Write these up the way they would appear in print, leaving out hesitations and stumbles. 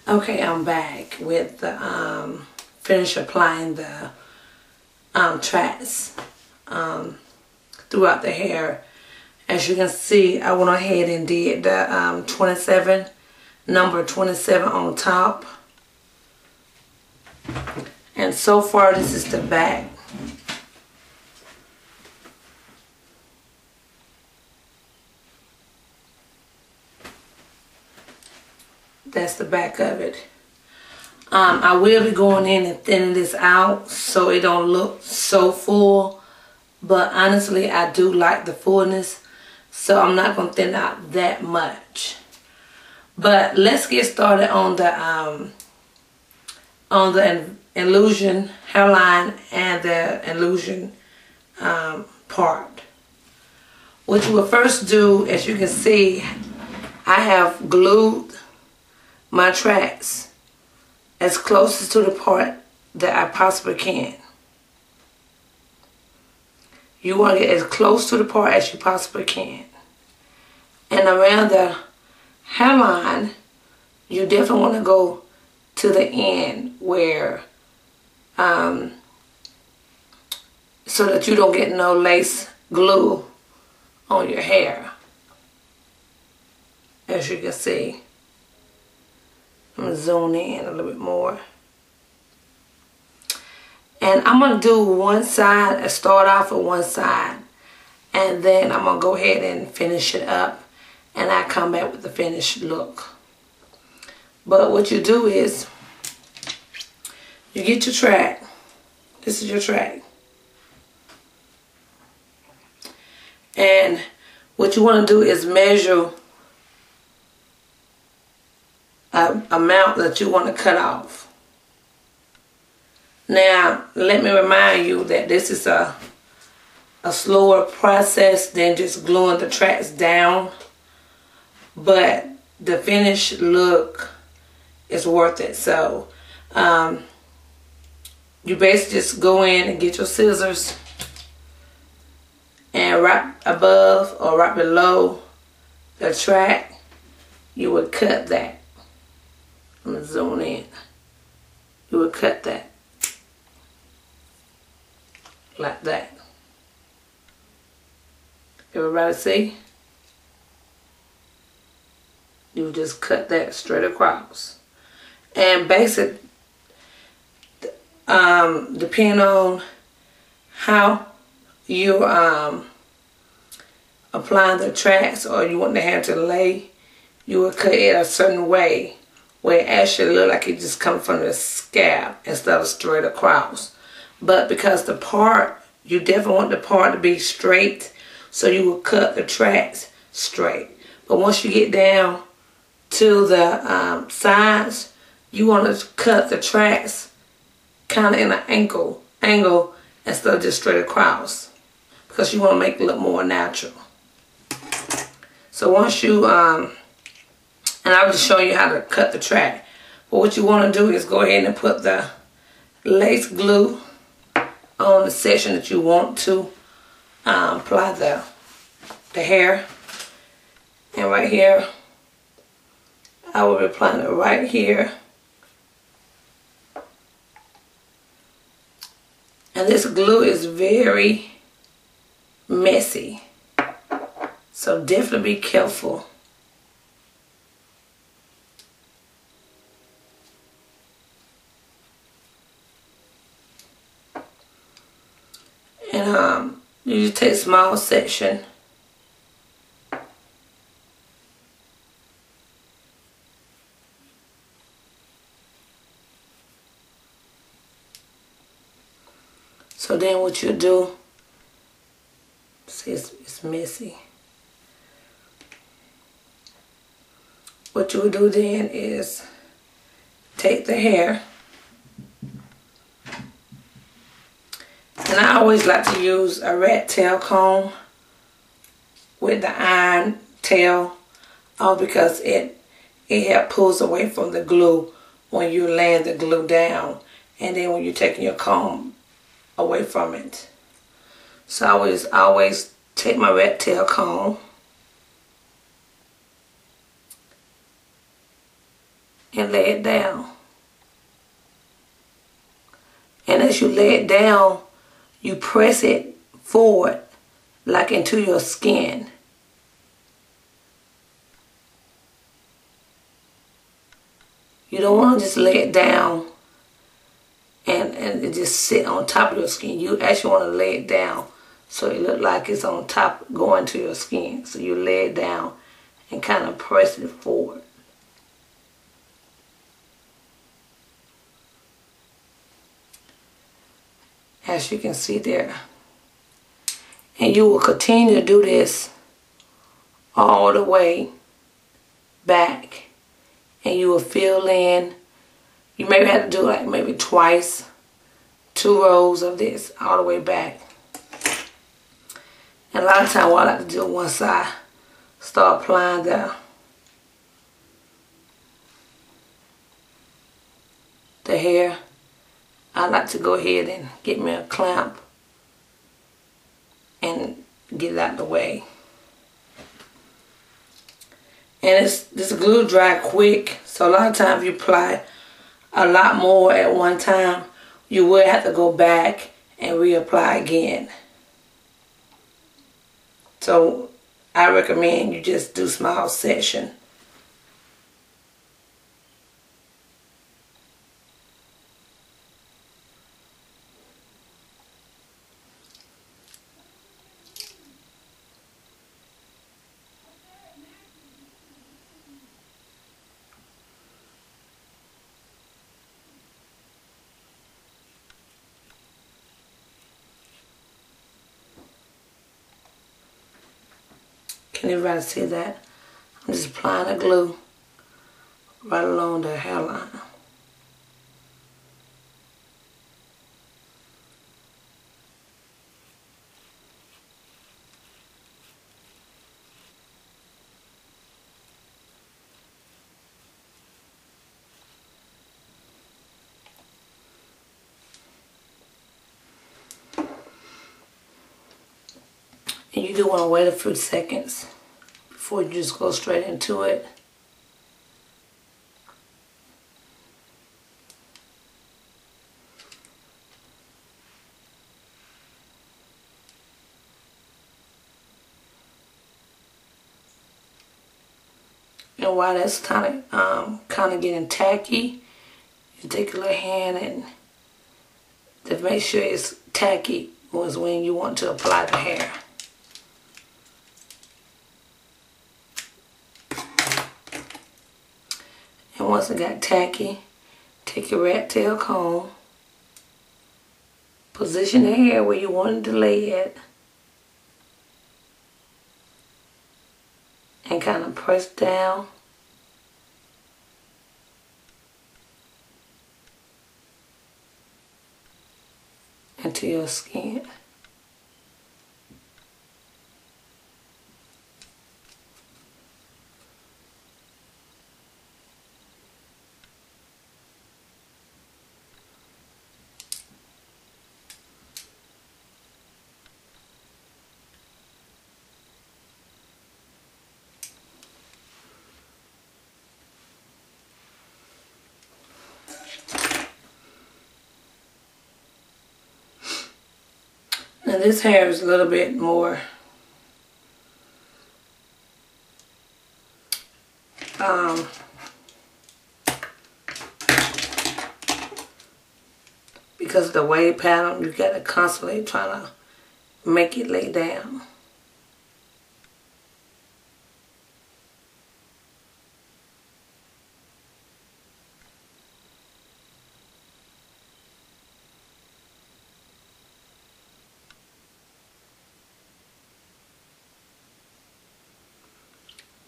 Okay, I'm back with the finish applying the tracks throughout the hair. As you can see, I went ahead and did the 27, number 27 on top. And so far, this is the back. That's the back of it. I will be going in and thinning this out so it don't look so full. But honestly, I do like the fullness, so I'm not going to thin out that much. But let's get started on the illusion hairline and the illusion part. What you will first do, as you can see, I have glued my tracks as close to the part that I possibly can. You want to get as close to the part as you possibly can. And around the hairline, you definitely want to go to the end where, so that you don't get no lace glue on your hair. As you can see. I'm going to zoom in a little bit more. And I'm going to do one side, start off with one side. And then I'm going to go ahead and finish it up. And I come back with the finished look. But what you do is, you get your track. This is your track. And what you want to do is measure amount that you want to cut off. Now, let me remind you that this is a slower process than just gluing the tracks down, but the finished look is worth it. So you basically just go in and get your scissors and right above or right below the track, you would cut that. I'm going to zoom in. You would cut that. Like that. Everybody see? You would just cut that straight across. And basically, depending on how you applying the tracks or you want the hair to lay, you would cut it a certain way where it actually look like it just comes from the scalp instead of straight across. But because the part, you definitely want the part to be straight, so you will cut the tracks straight. But once you get down to the sides, you want to cut the tracks kind of in an angle instead of just straight across, because you want to make it look more natural. So once you and I'll just show you how to cut the track. But what you want to do is go ahead and put the lace glue on the section that you want to apply the hair. And right here, I will be applying it right here. And this glue is very messy, so definitely be careful. And you just take a small section so then what you do, see it's messy. What you would do then is take the hair. And I always like to use a rat tail comb with the iron tail, all because it helps pulls away from the glue when you're laying the glue down, and then when you're taking your comb away from it. So I always take my rat tail comb and lay it down. And as you lay it down, you press it forward like into your skin. You don't want to just lay it down and it just sit on top of your skin. You actually want to lay it down so it look like it's on top going to your skin. So you lay it down and kind of press it forward. As you can see there. And you will continue to do this all the way back. And you will fill in. You maybe have to do like maybe twice, 2 rows of this all the way back. And a lot of times what I like to do once I start applying the hair, I like to go ahead and get me a clamp and get it out of the way. And this glue dry quick, so a lot of times you apply a lot more at one time, you will have to go back and reapply again. So I recommend you just do small section. Can everybody see that? I'm just applying the glue right along the hairline. And you do want to wait a few seconds before you just go straight into it. And while that's kind of getting tacky, you take your little hand and to make sure it's tacky was when you want to apply the hair. And once it got tacky, take your rat tail comb, position the hair where you wanted to lay it, and kind of press down into your skin. Now this hair is a little bit more because of the wave pattern, you gotta constantly try to make it lay down.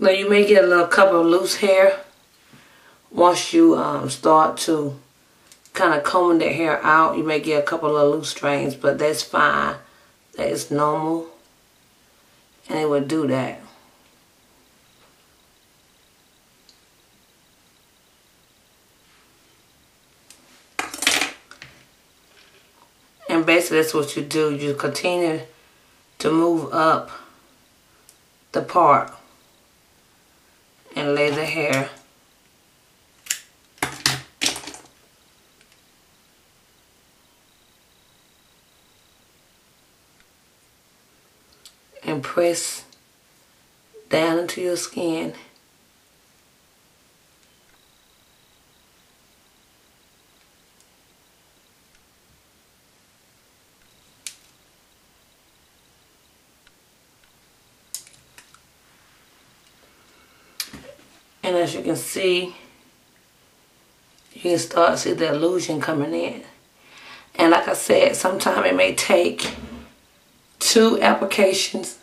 Now you may get a little couple of loose hair once you start to kind of combing the hair out. You may get a couple of loose strands, but that's fine. That is normal, and it will do that. And basically that's what you do. You continue to move up the part and lay the hair and press down into your skin. And as you can see, you can start to see the illusion coming in. And like I said, sometimes it may take 2 applications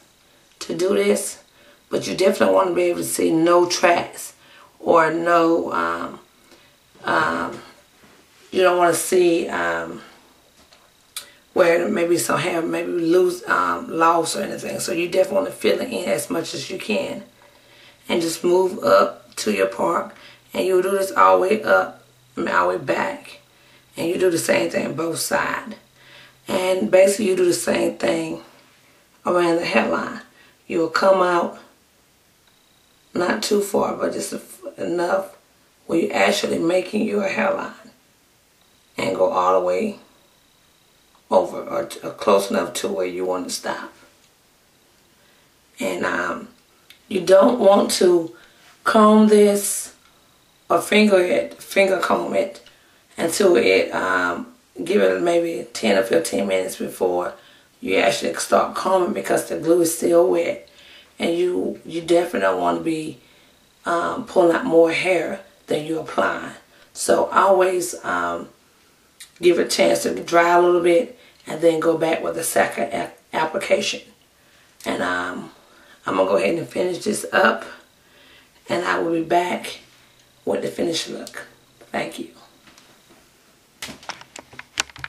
to do this, but you definitely want to be able to see no tracks or no, you don't want to see where maybe some hair maybe loss or anything. So you definitely want to fill it in as much as you can. And just move up to your part. And you'll do this all the way up and all the way back. And you do the same thing both sides. And basically you do the same thing around the hairline. You will come out not too far, but just enough where you're actually making your hairline. And go all the way over or close enough to where you want to stop. And you don't want to comb this or finger comb it until it, give it maybe 10 or 15 minutes before you actually start combing, because the glue is still wet. And you definitely don't want to be pulling out more hair than you're applying. So always give it a chance to dry a little bit and then go back with a second application. And I'm going to go ahead and finish this up, and I will be back with the finished look. Thank you.